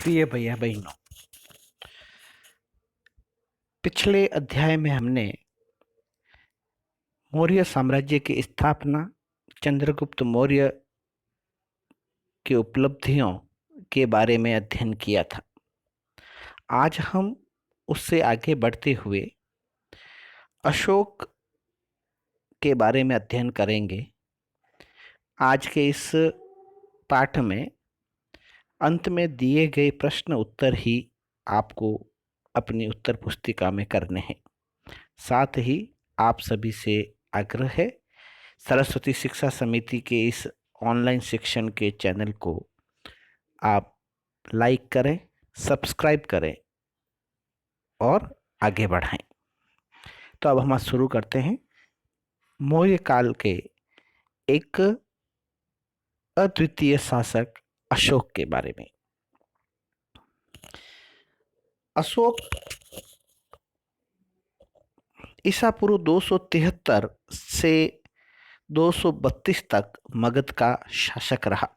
प्रिय भैया बहनों, पिछले अध्याय में हमने मौर्य साम्राज्य की स्थापना, चंद्रगुप्त मौर्य की उपलब्धियों के बारे में अध्ययन किया था। आज हम उससे आगे बढ़ते हुए अशोक के बारे में अध्ययन करेंगे। आज के इस पाठ में अंत में दिए गए प्रश्न उत्तर ही आपको अपनी उत्तर पुस्तिका में करने हैं। साथ ही आप सभी से आग्रह है, सरस्वती शिक्षा समिति के इस ऑनलाइन शिक्षण के चैनल को आप लाइक करें, सब्सक्राइब करें और आगे बढ़ाएं। तो अब हम शुरू करते हैं मौर्य काल के एक अद्वितीय शासक अशोक के बारे में। अशोक ईसा पूर्व 273 से 232 तक मगध का शासक रहा।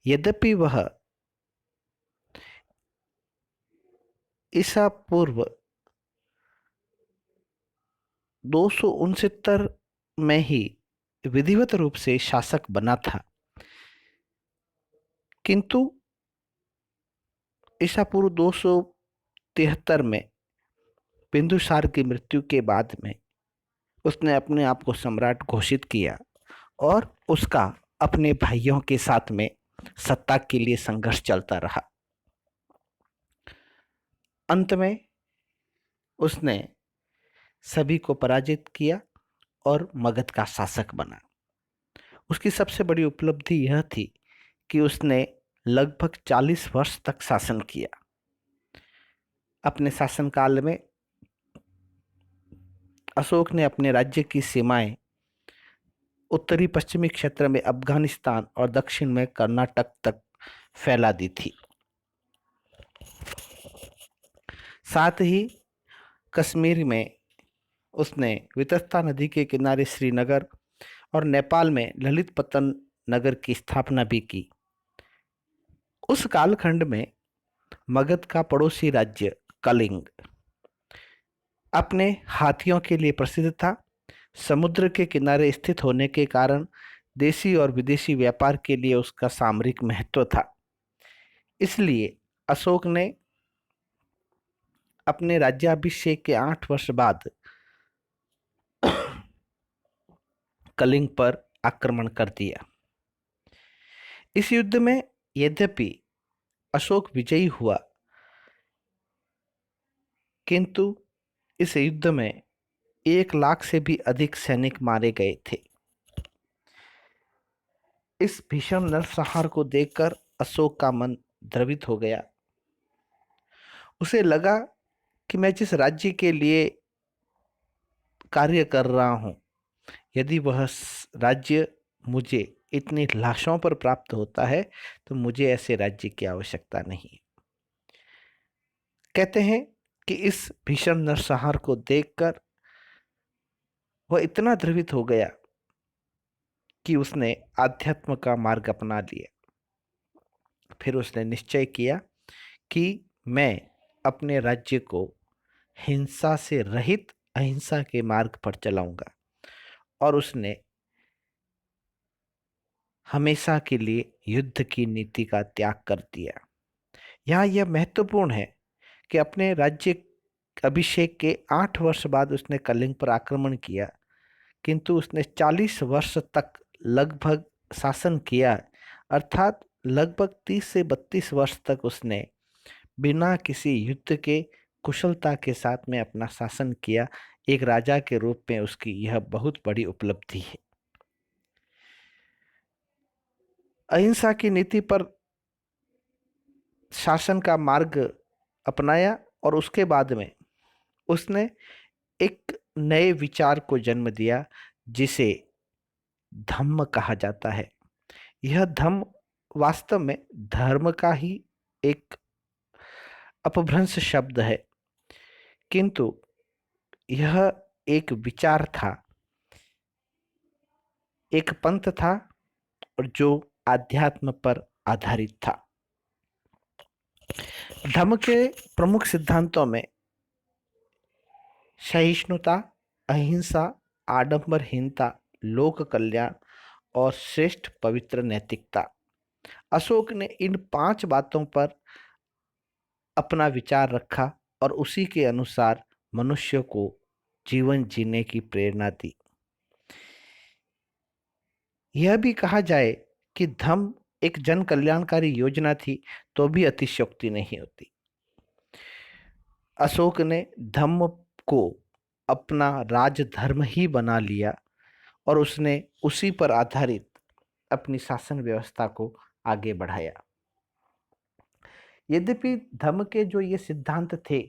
यद्यपि वह ईसा पूर्व 269 में ही विधिवत रूप से शासक बना था, किंतु ईसा पूर्व 273 में बिंदुसार की मृत्यु के बाद में उसने अपने आप को सम्राट घोषित किया और उसका अपने भाइयों के साथ में सत्ता के लिए संघर्ष चलता रहा। अंत में उसने सभी को पराजित किया और मगध का शासक बना। उसकी सबसे बड़ी उपलब्धि यह थी कि उसने लगभग 40 वर्ष तक शासन किया। अपने शासनकाल में अशोक ने अपने राज्य की सीमाएं उत्तरी पश्चिमी क्षेत्र में अफगानिस्तान और दक्षिण में कर्नाटक तक फैला दी थी। साथ ही कश्मीर में उसने वितस्ता नदी के किनारे श्रीनगर और नेपाल में ललितपतन नगर की स्थापना भी की। उस कालखंड में मगध का पड़ोसी राज्य कलिंग अपने हाथियों के लिए प्रसिद्ध था। समुद्र के किनारे स्थित होने के कारण देशी और विदेशी व्यापार के लिए उसका सामरिक महत्व था। इसलिए अशोक ने अपने राज्याभिषेक के 8 वर्ष बाद कलिंग पर आक्रमण कर दिया। इस युद्ध में यद्यपि अशोक विजयी हुआ, किंतु इस युद्ध में 1 लाख से भी अधिक सैनिक मारे गए थे। इस भीषण नरसंहार को देखकर अशोक का मन द्रवित हो गया। उसे लगा कि मैं जिस राज्य के लिए कार्य कर रहा हूं, यदि वह राज्य मुझे इतनी लाशों पर प्राप्त होता है तो मुझे ऐसे राज्य की आवश्यकता नहीं। कहते हैं कि इस भीषण नरसंहार को देखकर वह इतना द्रवित हो गया कि उसने आध्यात्म का मार्ग अपना लिया। फिर उसने निश्चय किया कि मैं अपने राज्य को हिंसा से रहित अहिंसा के मार्ग पर चलाऊंगा, और उसने हमेशा के लिए युद्ध की नीति का त्याग कर दिया। यहाँ यह महत्वपूर्ण है कि अपने राज्य अभिषेक के 8 वर्ष बाद उसने कलिंग पर आक्रमण किया, किंतु उसने 40 वर्ष तक लगभग शासन किया। अर्थात लगभग 30 से 32 वर्ष तक उसने बिना किसी युद्ध के कुशलता के साथ में अपना शासन किया। एक राजा के रूप में उसकी यह बहुत बड़ी उपलब्धि है। अहिंसा की नीति पर शासन का मार्ग अपनाया और उसके बाद में उसने एक नए विचार को जन्म दिया, जिसे धम्म कहा जाता है। यह धम्म वास्तव में धर्म का ही एक अपभ्रंश शब्द है, किंतु यह एक विचार था, एक पंथ था, और जो आध्यात्म पर आधारित था। धम्म के प्रमुख सिद्धांतों में सहिष्णुता, अहिंसा, आडंबरहीनता, लोक कल्याण और श्रेष्ठ पवित्र नैतिकता। अशोक ने इन 5 बातों पर अपना विचार रखा और उसी के अनुसार मनुष्य को जीवन जीने की प्रेरणा दी। यह भी कहा जाए कि धम्म एक जन कल्याणकारी योजना थी तो भी अतिशयोक्ति नहीं होती। अशोक ने धम्म को अपना राजधर्म ही बना लिया और उसने उसी पर आधारित अपनी शासन व्यवस्था को आगे बढ़ाया। यद्यपि धम्म के जो ये सिद्धांत थे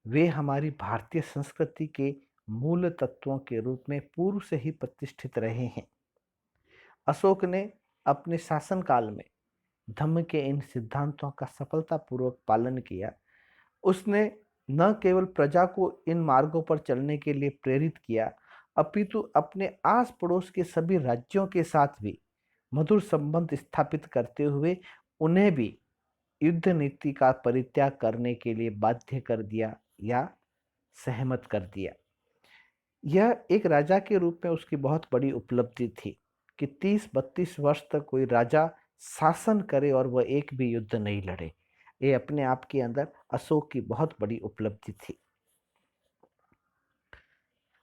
वे हमारी भारतीय संस्कृति के मूल तत्वों के रूप में पूर्व से ही प्रतिष्ठित रहे हैं। अशोक ने अपने शासनकाल में धम्म के इन सिद्धांतों का सफलतापूर्वक पालन किया। उसने न केवल प्रजा को इन मार्गों पर चलने के लिए प्रेरित किया, अपितु अपने आस पड़ोस के सभी राज्यों के साथ भी मधुर संबंध स्थापित करते हुए उन्हें भी युद्ध नीति का परित्याग करने के लिए बाध्य कर दिया या सहमत कर दिया। यह एक राजा के रूप में उसकी बहुत बड़ी उपलब्धि थी कि 30-32 वर्ष तक कोई राजा शासन करे और वह एक भी युद्ध नहीं लड़े। ये अपने आप के अंदर अशोक की बहुत बड़ी उपलब्धि थी।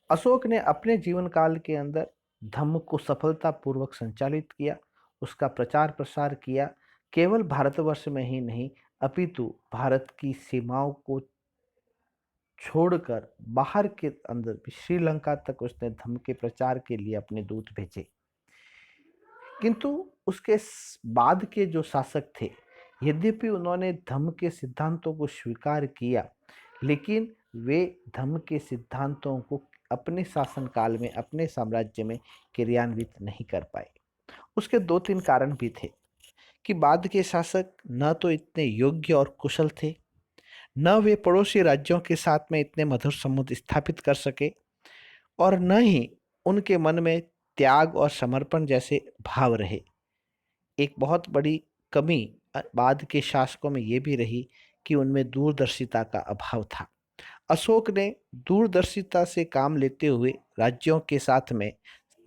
अशोक ने अपने जीवन काल के अंदर धम्म को सफलतापूर्वक संचालित किया, उसका प्रचार प्रसार किया, केवल भारतवर्ष में ही नहीं अपितु भारत की सीमाओं को छोड़कर बाहर के अंदर भी श्रीलंका तक उसने धम्म के प्रचार के लिए अपने दूत भेजे। किंतु उसके बाद के जो शासक थे यद्यपि उन्होंने धम्म के सिद्धांतों को स्वीकार किया, लेकिन वे धम्म के सिद्धांतों को अपने शासनकाल में अपने साम्राज्य में क्रियान्वित नहीं कर पाए। उसके 2-3 कारण भी थे कि बाद के शासक न तो इतने योग्य और कुशल थे, न वे पड़ोसी राज्यों के साथ में इतने मधुर संबंध स्थापित कर सके और न ही उनके मन में त्याग और समर्पण जैसे भाव रहे। एक बहुत बड़ी कमी बाद के शासकों में ये भी रही कि उनमें दूरदर्शिता का अभाव था। अशोक ने दूरदर्शिता से काम लेते हुए राज्यों के साथ में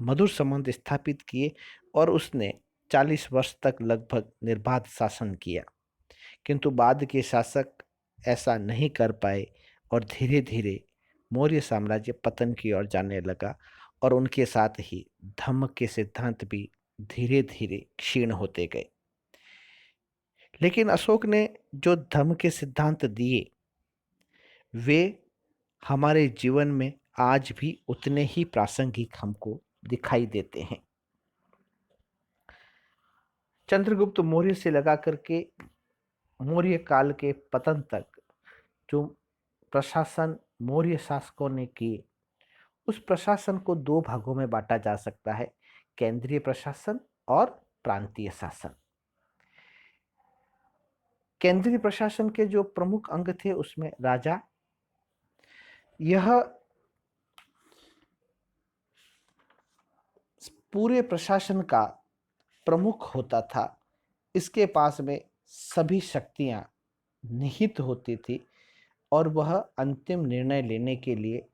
मधुर संबंध स्थापित किए और उसने 40 वर्ष तक लगभग निर्बाध शासन किया। किंतु बाद के शासक ऐसा नहीं कर पाए और धीरे धीरे मौर्य साम्राज्य पतन की ओर जाने लगा और उनके साथ ही धम्म के सिद्धांत भी धीरे धीरे क्षीण होते गए। लेकिन अशोक ने जो धम्म के सिद्धांत दिए वे हमारे जीवन में आज भी उतने ही प्रासंगिक हमको दिखाई देते हैं। चंद्रगुप्त मौर्य से लगा करके मौर्य काल के पतन तक जो प्रशासन मौर्य शासकों ने किए उस प्रशासन को 2 भागों में बांटा जा सकता है, केंद्रीय प्रशासन और प्रांतीय शासन। केंद्रीय प्रशासन के जो प्रमुख अंग थे उसमें राजा, यह पूरे प्रशासन का प्रमुख होता था। इसके पास में सभी शक्तियां निहित होती थी और वह अंतिम निर्णय लेने के लिए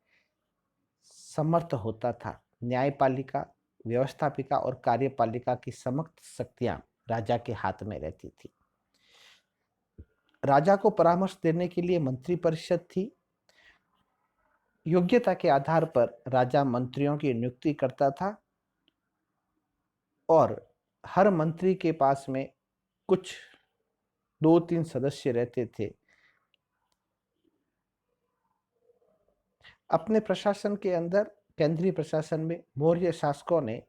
समर्थ होता था। न्यायपालिका, व्यवस्थापिका और कार्यपालिका की समस्त शक्तियां राजा के हाथ में रहती थी। राजा को परामर्श देने के लिए मंत्री परिषद थी। योग्यता के आधार पर राजा मंत्रियों की नियुक्ति करता था और हर मंत्री के पास में कुछ 2-3 सदस्य रहते थे। अपने प्रशासन के अंदर केंद्रीय प्रशासन में मौर्य शासकों ने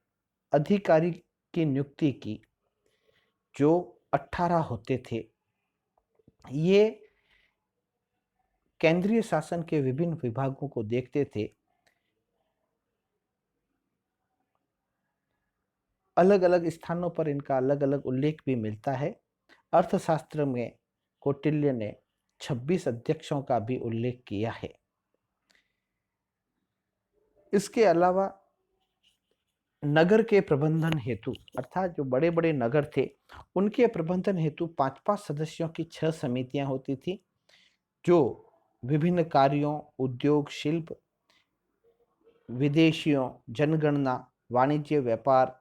अधिकारी की नियुक्ति की जो 18 होते थे। ये केंद्रीय शासन के विभिन्न विभागों को देखते थे। अलग अलग स्थानों पर इनका अलग अलग उल्लेख भी मिलता है। अर्थशास्त्र में कौटिल्य ने 26 अध्यक्षों का भी उल्लेख किया है। इसके अलावा नगर के प्रबंधन हेतु, अर्थात जो बड़े बड़े नगर थे उनके प्रबंधन हेतु 5-5 सदस्यों की 6 समितियां होती थी, जो विभिन्न कार्यों, उद्योग, शिल्प, विदेशियों, जनगणना, वाणिज्य, व्यापार,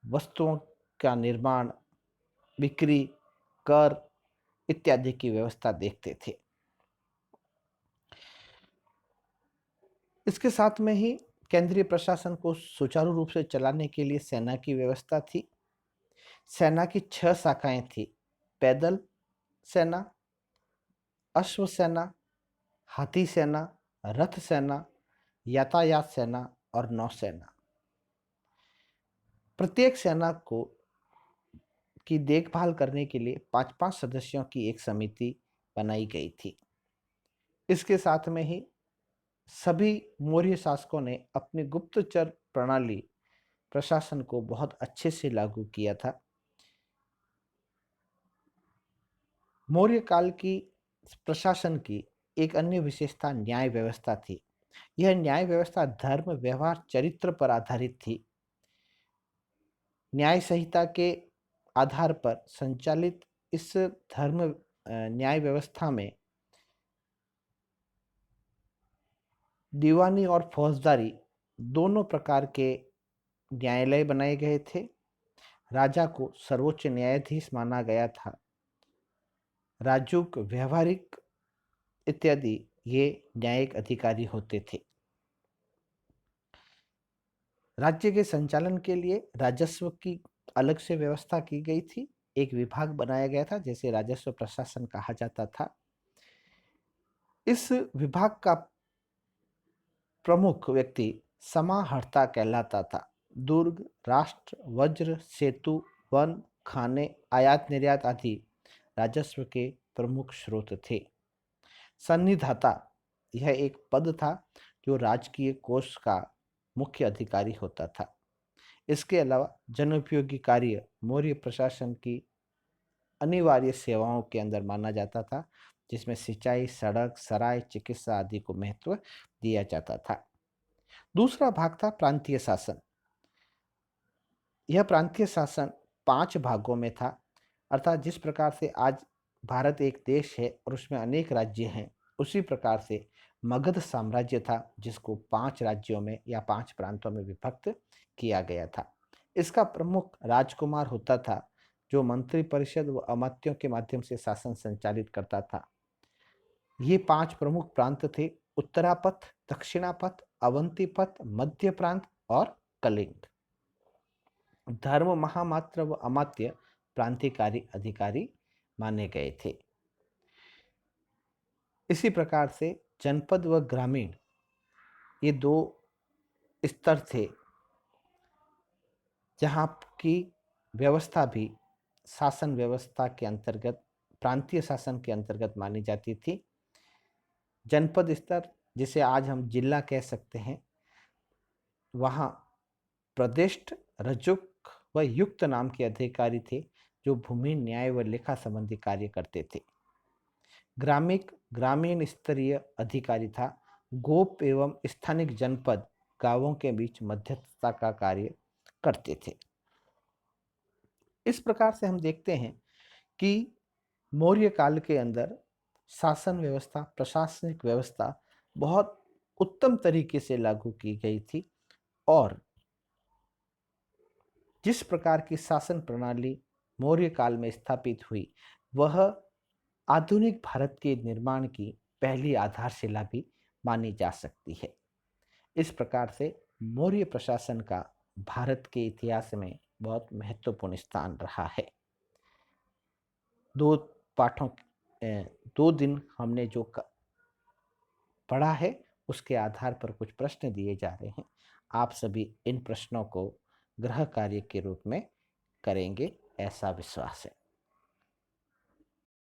वस्तुओं का निर्माण, बिक्री, कर इत्यादि की व्यवस्था देखते थे। इसके साथ में ही केंद्रीय प्रशासन को सुचारू रूप से चलाने के लिए सेना की व्यवस्था थी। सेना की 6 शाखाएं थी: पैदल सेना, अश्व सेना, हाथी सेना, रथ सेना, यातायात सेना और नौसेना। प्रत्येक सेना को की देखभाल करने के लिए 5-5 सदस्यों की एक समिति बनाई गई थी। इसके साथ में ही सभी मौर्य शासकों ने अपनी गुप्तचर प्रणाली प्रशासन को बहुत अच्छे से लागू किया था। मौर्य काल की प्रशासन की एक अन्य विशेषता न्याय व्यवस्था थी। यह न्याय व्यवस्था धर्म, व्यवहार, चरित्र पर आधारित थी। न्याय संहिता के आधार पर संचालित इस न्याय व्यवस्था में दीवानी और फौजदारी दोनों प्रकार के न्यायालय बनाए गए थे। राजा को सर्वोच्च न्यायाधीश माना गया था। राजूक, व्यवहारिक इत्यादि ये न्यायिक अधिकारी होते थे। राज्य के संचालन के लिए राजस्व की अलग से व्यवस्था की गई थी। एक विभाग बनाया गया था जिसे राजस्व प्रशासन कहा जाता था। इस विभाग का प्रमुख व्यक्ति समाहर्ता कहलाता था। दुर्ग, राष्ट्र, वज्र, सेतु, वन, खाने, आयात निर्यात आदि राजस्व के प्रमुख स्रोत थे। सन्निधाता यह एक पद था जो राजकीय कोष का मुख्य अधिकारी होता था। इसके अलावा जनोपयोगी कार्य मौर्य प्रशासन की अनिवार्य सेवाओं के अंदर माना जाता था, जिसमें सिंचाई, सड़क, सराय, चिकित्सा आदि को महत्व दिया जाता था। दूसरा भाग था प्रांतीय शासन। यह प्रांतीय शासन 5 भागों में था, अर्थात जिस प्रकार से आज भारत एक देश है और उसमें अनेक राज्य हैं, उसी प्रकार से मगध साम्राज्य था जिसको 5 राज्यों में या 5 प्रांतों में विभक्त किया गया था। इसका प्रमुख राजकुमार होता था जो मंत्री परिषद व अमात्यों के माध्यम से शासन संचालित करता था। ये 5 प्रमुख प्रांत थे: उत्तरापथ, दक्षिणापथ, अवंतीपथ, मध्य प्रांत और कलिंग। धर्म, महामात्र व अमात्य प्रांतिकारी अधिकारी माने गए थे। इसी प्रकार से जनपद व ग्रामीण ये 2 स्तर थे जहाँ की व्यवस्था भी शासन व्यवस्था के अंतर्गत, प्रांतीय शासन के अंतर्गत मानी जाती थी। जनपद स्तर, जिसे आज हम जिला कह सकते हैं, वहाँ प्रदिष्ट, रजुक व युक्त नाम के अधिकारी थे जो भूमि, न्याय व लेखा संबंधी कार्य करते थे। ग्रामीण स्तरीय अधिकारी था। गोप एवं स्थानिक जनपद गांवों के बीच मध्यस्थता का कार्य करते थे। इस प्रकार से हम देखते हैं कि मौर्य काल के अंदर शासन व्यवस्था, प्रशासनिक व्यवस्था बहुत उत्तम तरीके से लागू की गई थी और जिस प्रकार की शासन प्रणाली मौर्य काल में स्थापित हुई, वह आधुनिक भारत के निर्माण की पहली आधारशिला भी मानी जा सकती है। इस प्रकार से मौर्य प्रशासन का भारत के इतिहास में बहुत महत्वपूर्ण स्थान रहा है। 2 पाठों 2 दिन हमने जो पढ़ा है उसके आधार पर कुछ प्रश्न दिए जा रहे हैं। आप सभी इन प्रश्नों को गृह कार्य के रूप में करेंगे, ऐसा विश्वास है।